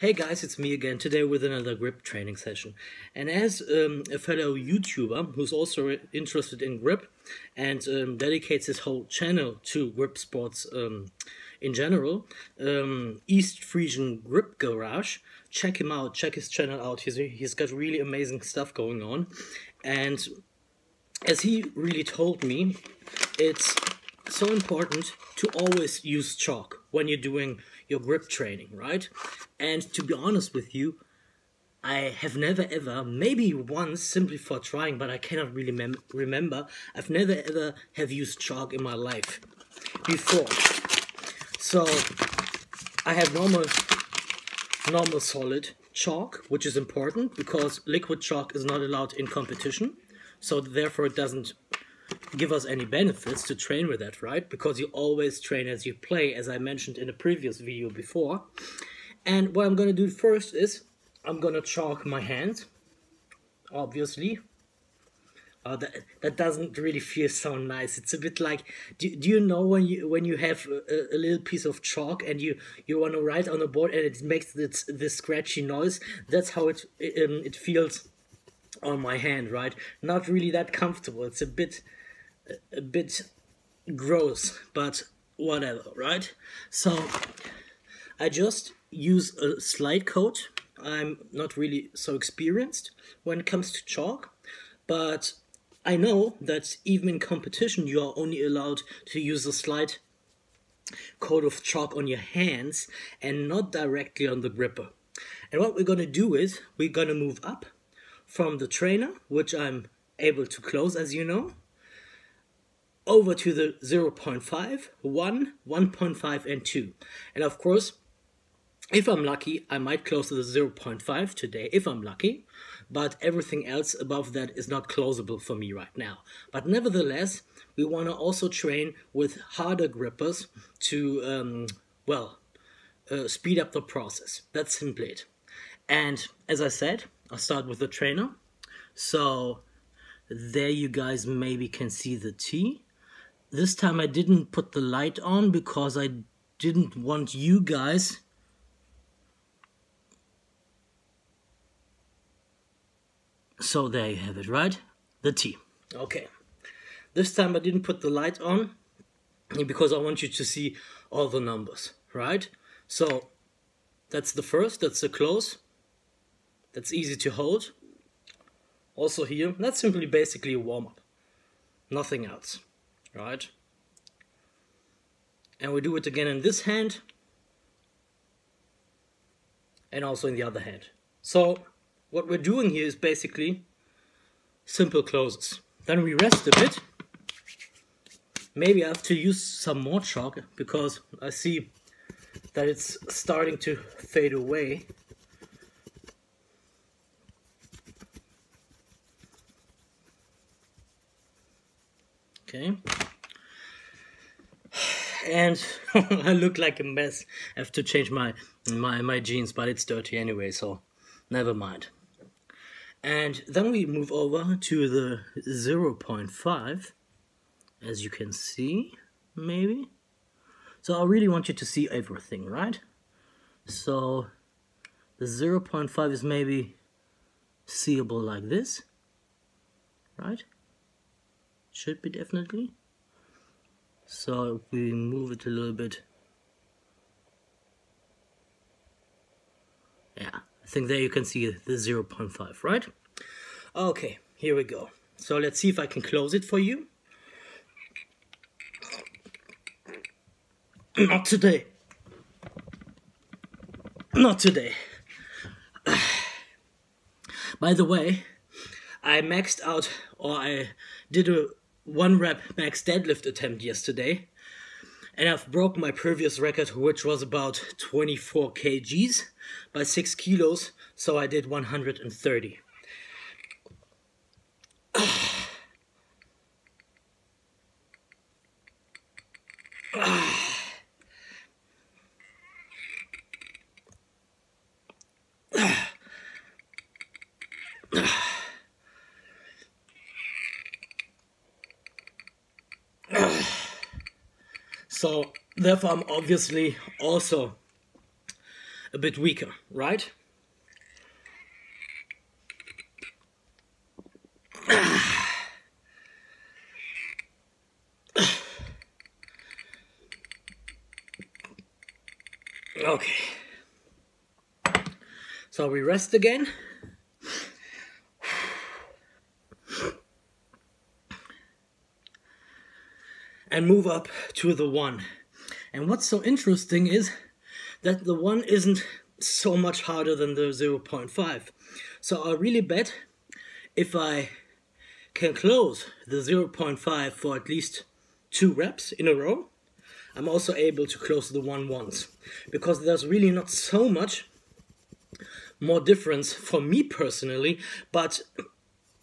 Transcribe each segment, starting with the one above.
Hey guys, it's me again today with another grip training session. And as a fellow YouTuber who's also interested in grip and dedicates his whole channel to grip sports in general, East Frisian Grip Garage, check him out, check his channel out. He's got really amazing stuff going on. And as he really told me, it's so important to always use chalk when you're doing your grip training, right? And to be honest with you, I have never ever, maybe once simply for trying, but I cannot really remember, I've never ever have used chalk in my life before. So I have normal solid chalk, which is important because liquid chalk is not allowed in competition. So therefore it doesn't give us any benefits to train with that, right? Because you always train as you play, as I mentioned in a previous video before. And what I'm going to do first is I'm going to chalk my hand, obviously. That doesn't really feel so nice. It's a bit like, do you know when you have a little piece of chalk and you want to write on a board and it makes this scratchy noise? That's how it feels on my hand, right? Not really that comfortable. It's a bit gross, but whatever, right? So I just use a slide coat. I'm not really so experienced when it comes to chalk, but I know that even in competition you are only allowed to use a slide coat of chalk on your hands and not directly on the gripper. And what we're going to do is we're going to move up from the trainer, which I'm able to close, as you know, over to the 0.5, 1, 1.5 and 2. And of course, if I'm lucky, I might close to the 0.5 today, if I'm lucky, but everything else above that is not closable for me right now. But nevertheless, we want to also train with harder grippers to, speed up the process. That's simply it. And as I said, I'll start with the trainer. So there you guys maybe can see the T. This time I didn't put the light on because I didn't want you guys so there you have it, right? The T. Okay. This time I didn't put the light on because I want you to see all the numbers, right? So that's the first, that's the close. That's easy to hold. Also here, that's simply basically a warm-up. Nothing else, right? And we do it again in this hand. And also in the other hand. So what we're doing here is basically simple closes. Then we rest a bit. Maybe I have to use some more chalk because I see that it's starting to fade away. Okay. And I look like a mess. I have to change my jeans, but it's dirty anyway, so never mind. And then we move over to the 0.5, as you can see, maybe. So I really want you to see everything, right? So the 0.5 is maybe seeable like this, right? Should be definitely. So if we move it a little bit, yeah, I think there you can see the 0.5, right? Okay, here we go. So let's see if I can close it for you. Not today. Not today. By the way, I maxed out, or I did a 1 rep max deadlift attempt yesterday, and I've broken my previous record, which was about 24 kgs by 6 kilos, so I did 130. So therefore I'm obviously also a bit weaker, right? Okay. So we rest again. And move up to the 1. And what's so interesting is that the 1 isn't so much harder than the 0.5. So I really bet if I can close the 0.5 for at least 2 reps in a row, I'm also able to close the 1 once. Because there's really not so much more difference for me personally, but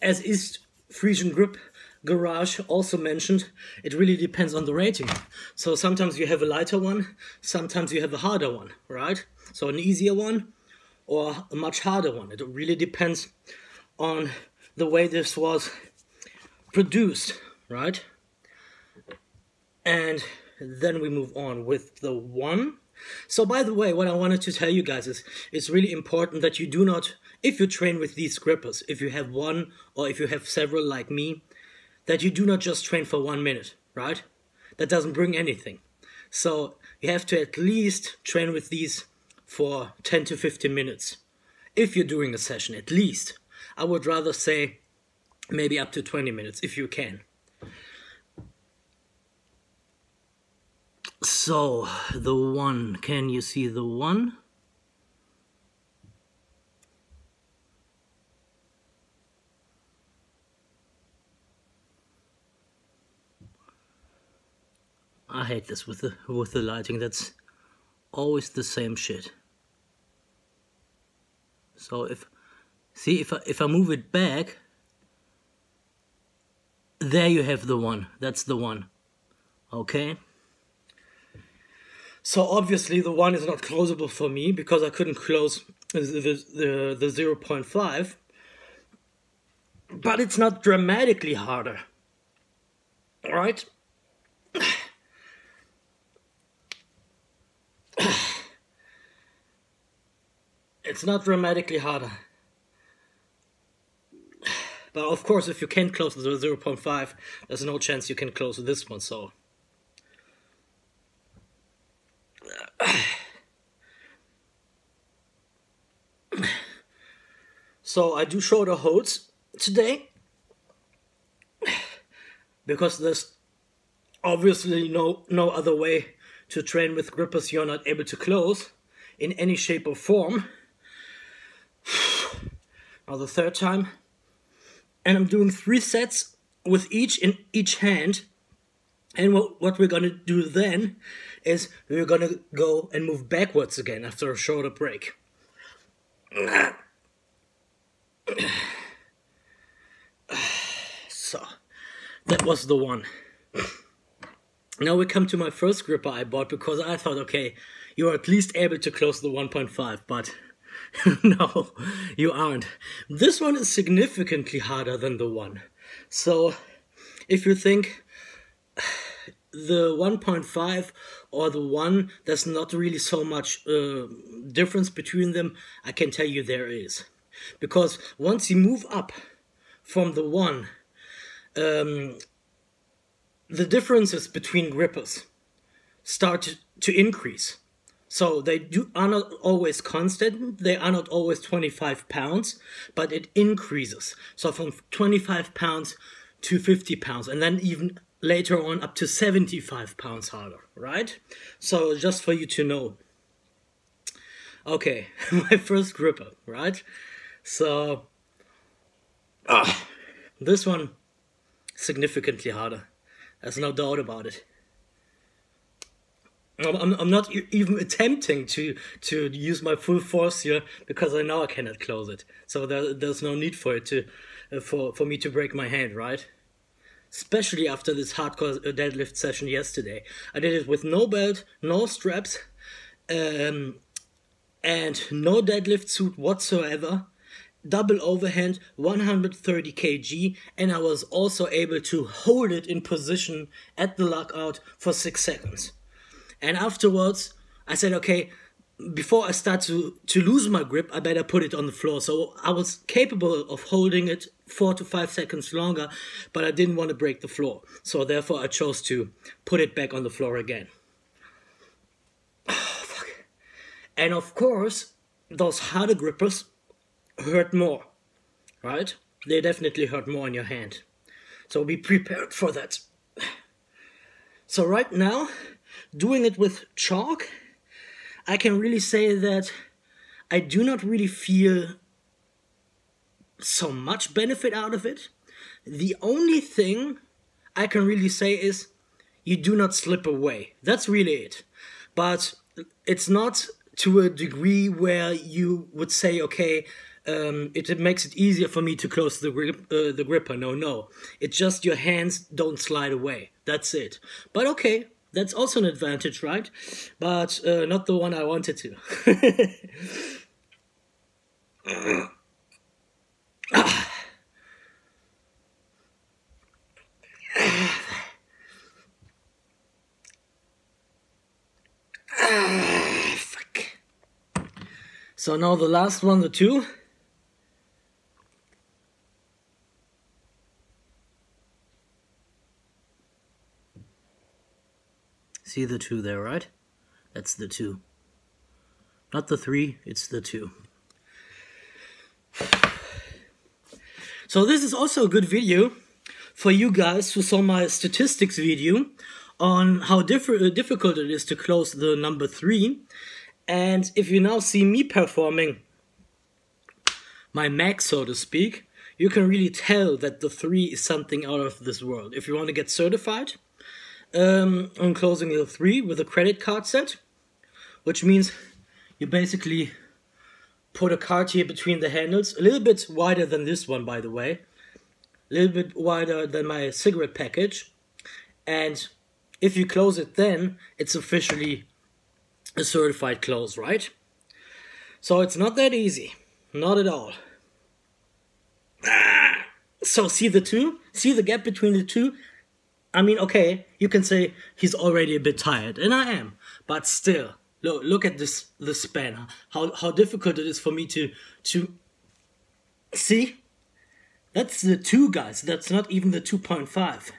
as is Frisian Grip Garage also mentioned, it really depends on the rating. So sometimes you have a lighter one, sometimes you have a harder one, right? So an easier one or a much harder one. It really depends on the way this was produced, right? And then we move on with the 1. So by the way, what I wanted to tell you guys is it's really important that you do not, if you train with these grippers, if you have one or if you have several like me, that you do not just train for 1 minute, right? That doesn't bring anything. So you have to at least train with these for 10 to 15 minutes. If you're doing a session, at least. I would rather say maybe up to 20 minutes if you can. So the 1, can you see the 1? I hate this with the lighting. That's always the same shit. So if I move it back, there you have the 1. That's the 1. Okay. So obviously the 1 is not closable for me because I couldn't close the 0.5. But it's not dramatically harder. All right. It's not dramatically harder. But of course, if you can't close the 0.5, there's no chance you can close this one, so. So I do shoulder holds today. Because there's obviously no other way to train with grippers you're not able to close in any shape or form. Now the 3rd time, and I'm doing 3 sets with each in each hand, and what we're gonna do then is we're gonna go and move backwards again after a shorter break. So that was the 1. Now we come to my first gripper I bought because I thought, okay, you're at least able to close the 1.5, but no, you aren't. This one is significantly harder than the 1. So if you think the 1.5 or the 1, there's not really so much difference between them, I can tell you there is. Because once you move up from the 1, the differences between grippers start to increase. So they are not always constant, they are not always 25 pounds, but it increases. So from 25 pounds to 50 pounds, and then even later on up to 75 pounds harder, right? So just for you to know. Okay, my first gripper, right? So, this one, significantly harder. There's no doubt about it. I'm not even attempting to use my full force here because I know I cannot close it. So there's no need for it for me to break my hand, right? Especially after this hardcore deadlift session yesterday. I did it with no belt, no straps, and no deadlift suit whatsoever. Double overhand, 130 kg, and I was also able to hold it in position at the lockout for 6 seconds. And afterwards, I said, okay, before I start to lose my grip, I better put it on the floor. So I was capable of holding it 4 to 5 seconds longer, but I didn't want to break the floor. So therefore I chose to put it back on the floor again. Oh, fuck. And of course, those harder grippers hurt more, right? They definitely hurt more in your hand. So be prepared for that. So right now, doing it with chalk, I can really say that I do not really feel so much benefit out of it. The only thing I can really say is you do not slip away. That's really it. But it's not to a degree where you would say, okay, it makes it easier for me to close the gripper. No. It's just your hands don't slide away. That's it. But okay, that's also an advantage, right? But not the one I wanted to. Fuck. So now the last one, the 2. See the 2 there, right? That's the 2. Not the 3, it's the 2. So this is also a good video for you guys who saw my statistics video on how difficult it is to close the number 3. And if you now see me performing my max, so to speak, you can really tell that the 3 is something out of this world. If you want to get certified on closing the 3 with a credit card set, which means you basically put a card here between the handles, a little bit wider than this one, by the way, a little bit wider than my cigarette package, and if you close it, then it's officially a certified close, right? So it's not that easy, not at all. So see the 2? See the gap between the 2? I mean, okay, you can say he's already a bit tired, and I am, but still, look at the span, how difficult it is for me to see. That's the 2, guys. That's not even the 2.5.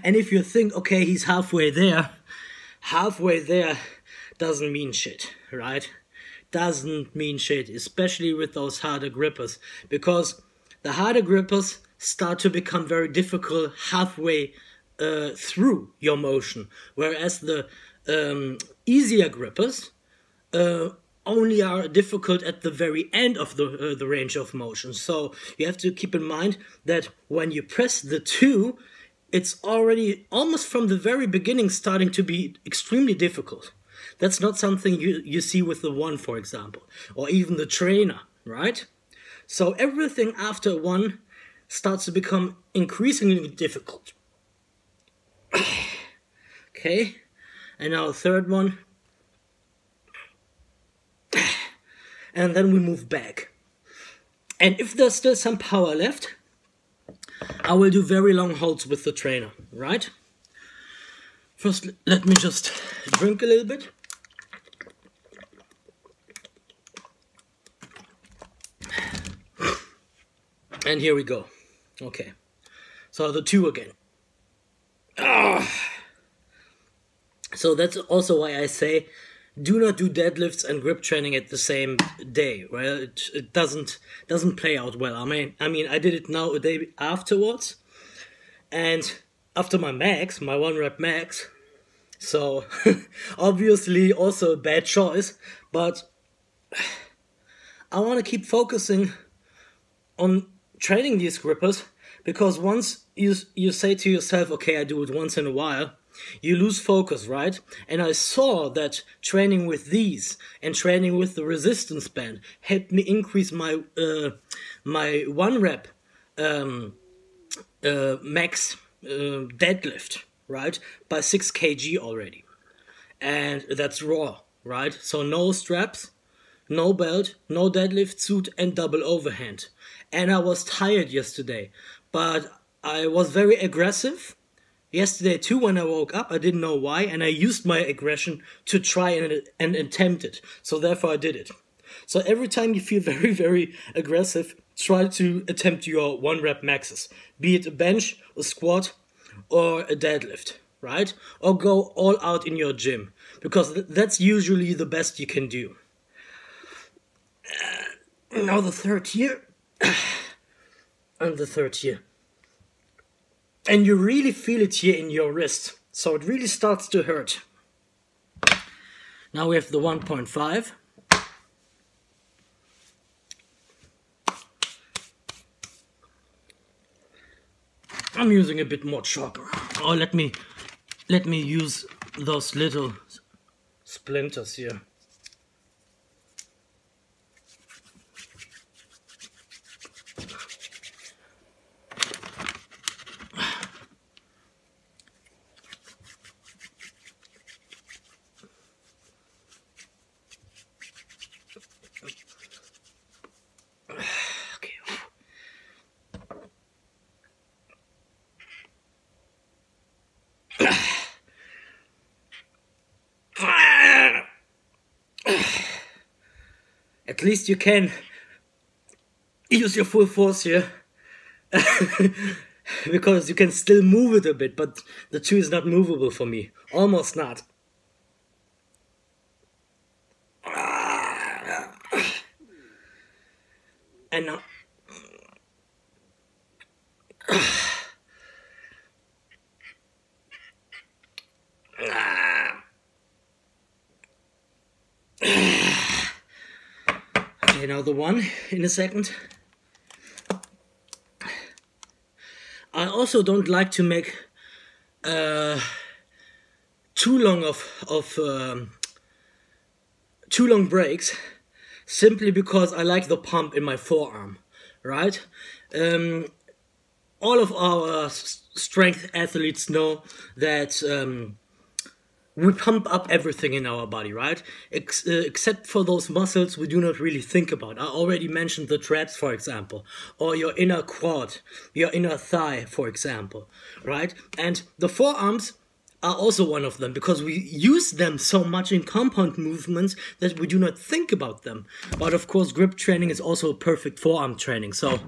And if you think, okay, he's halfway there doesn't mean shit, right? Doesn't mean shit, especially with those harder grippers, because the harder grippers start to become very difficult halfway through your motion, whereas the easier grippers only are difficult at the very end of the range of motion. So you have to keep in mind that when you press the 2, it's already almost from the very beginning starting to be extremely difficult. That's not something you see with the 1, for example, or even the trainer, right? So everything after 1 starts to become increasingly difficult. Okay, and now the 3rd one. And then we move back. And if there's still some power left, I will do very long holds with the trainer, right? First, let me just drink a little bit. And here we go. Okay, so the 2 again. So that's also why I say do not do deadlifts and grip training at the same day. Well, it doesn't play out well. I mean, I did it now a day afterwards, and after my max, my 1 rep max. So obviously also a bad choice, but I want to keep focusing on training these grippers, because once you say to yourself, okay, I do it once in a while, you lose focus, right? And I saw that training with these and training with the resistance band helped me increase my my 1 rep max deadlift, right, by 6 kg already. And that's raw, right? So no straps, no belt, no deadlift suit, and double overhand. And I was tired yesterday, but I was very aggressive Yesterday too, when I woke up, I didn't know why, and I used my aggression to try and attempt it. So therefore I did it. So every time you feel very, very aggressive, try to attempt your 1 rep maxes. Be it a bench, a squat, or a deadlift, right? Or go all out in your gym, because that's usually the best you can do. Now the third here. And the third here. And you really feel it here in your wrist. So it really starts to hurt. Now we have the 1.5. I'm using a bit more chalk. Or let me use those little splinters here. At least you can use your full force here. Because you can still move it a bit, but the 2 is not movable for me. Almost not. And now... Okay, now the 1 in a second. I also don't like to make too long breaks, simply because I like the pump in my forearm, right? All of our strength athletes know that we pump up everything in our body, right? Except for those muscles we do not really think about. I already mentioned the traps, for example, or your inner quad, your inner thigh, for example, right? And the forearms are also one of them, because we use them so much in compound movements that we do not think about them. But of course, grip training is also perfect forearm training, so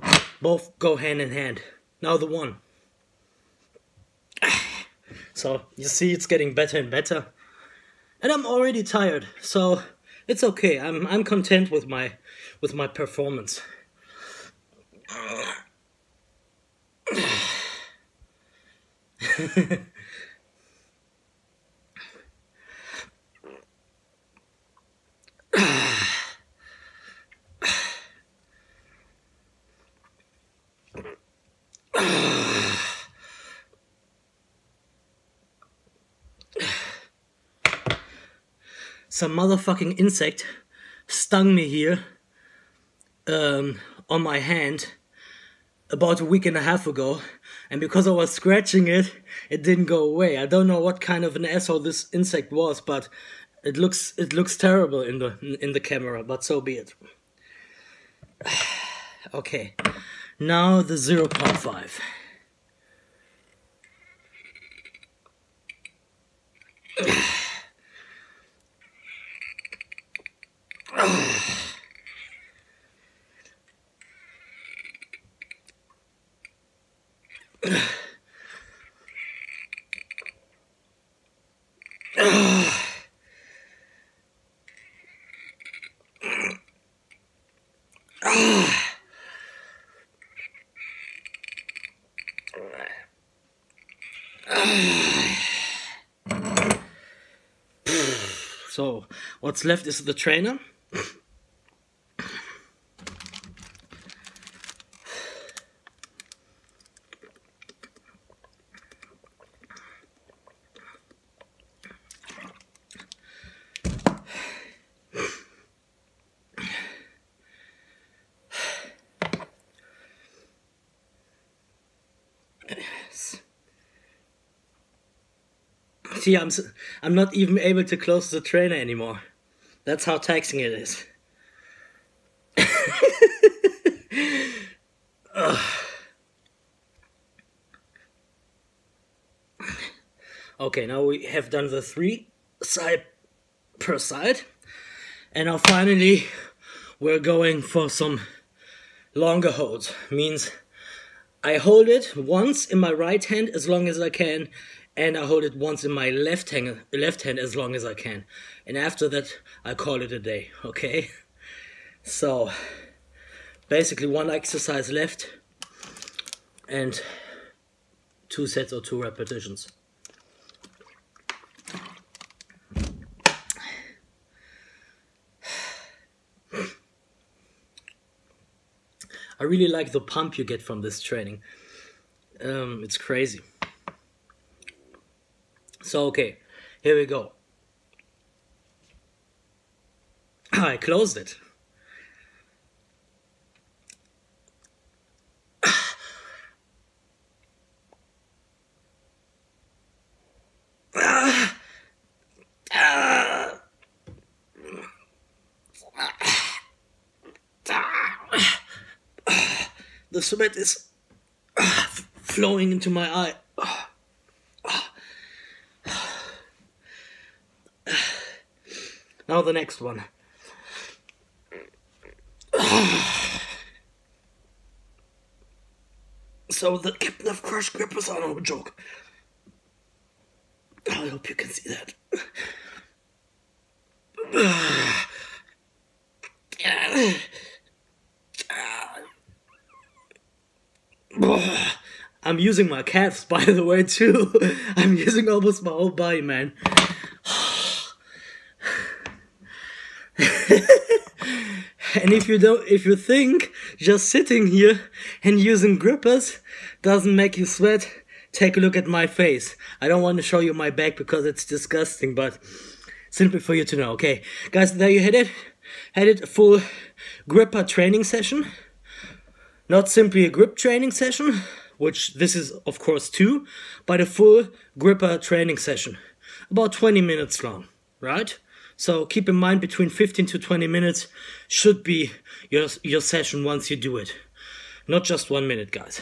both go hand in hand. Now the 1. So you see, it's getting better and better, and I'm already tired, so it's okay. I'm content with my performance. Some motherfucking insect stung me here on my hand about a week and a half ago, and because I was scratching it, it didn't go away. I don't know what kind of an asshole this insect was, but it looks terrible in the camera, but so be it. Okay, now the 0.5. So, what's left is the trainer. See, I'm not even able to close the trainer anymore. That's how taxing it is. Okay, now we have done the 3 side per side. And now finally we're going for some longer holds. Means I hold it once in my right hand as long as I can, and I hold it once in my left hand as long as I can. And after that I call it a day, okay? So basically 1 exercise left and 2 sets or 2 repetitions. I really like the pump you get from this training. It's crazy. So okay, here we go. I closed it. The sweat is flowing into my eye. Now the next one. So the Captain of Crush grippers are no joke. I hope you can see that. I'm using my calves, by the way, too. I'm using almost my whole body, man. And if you think just sitting here and using grippers doesn't make you sweat, take a look at my face. I don't want to show you my back because it's disgusting, but simply for you to know. Okay, guys, there you had it. A full gripper training session. Not simply a grip training session, which this is of course too, but a full gripper training session. About 20 minutes long, right? So keep in mind between 15 to 20 minutes should be your session once you do it. Not just 1 minute, guys.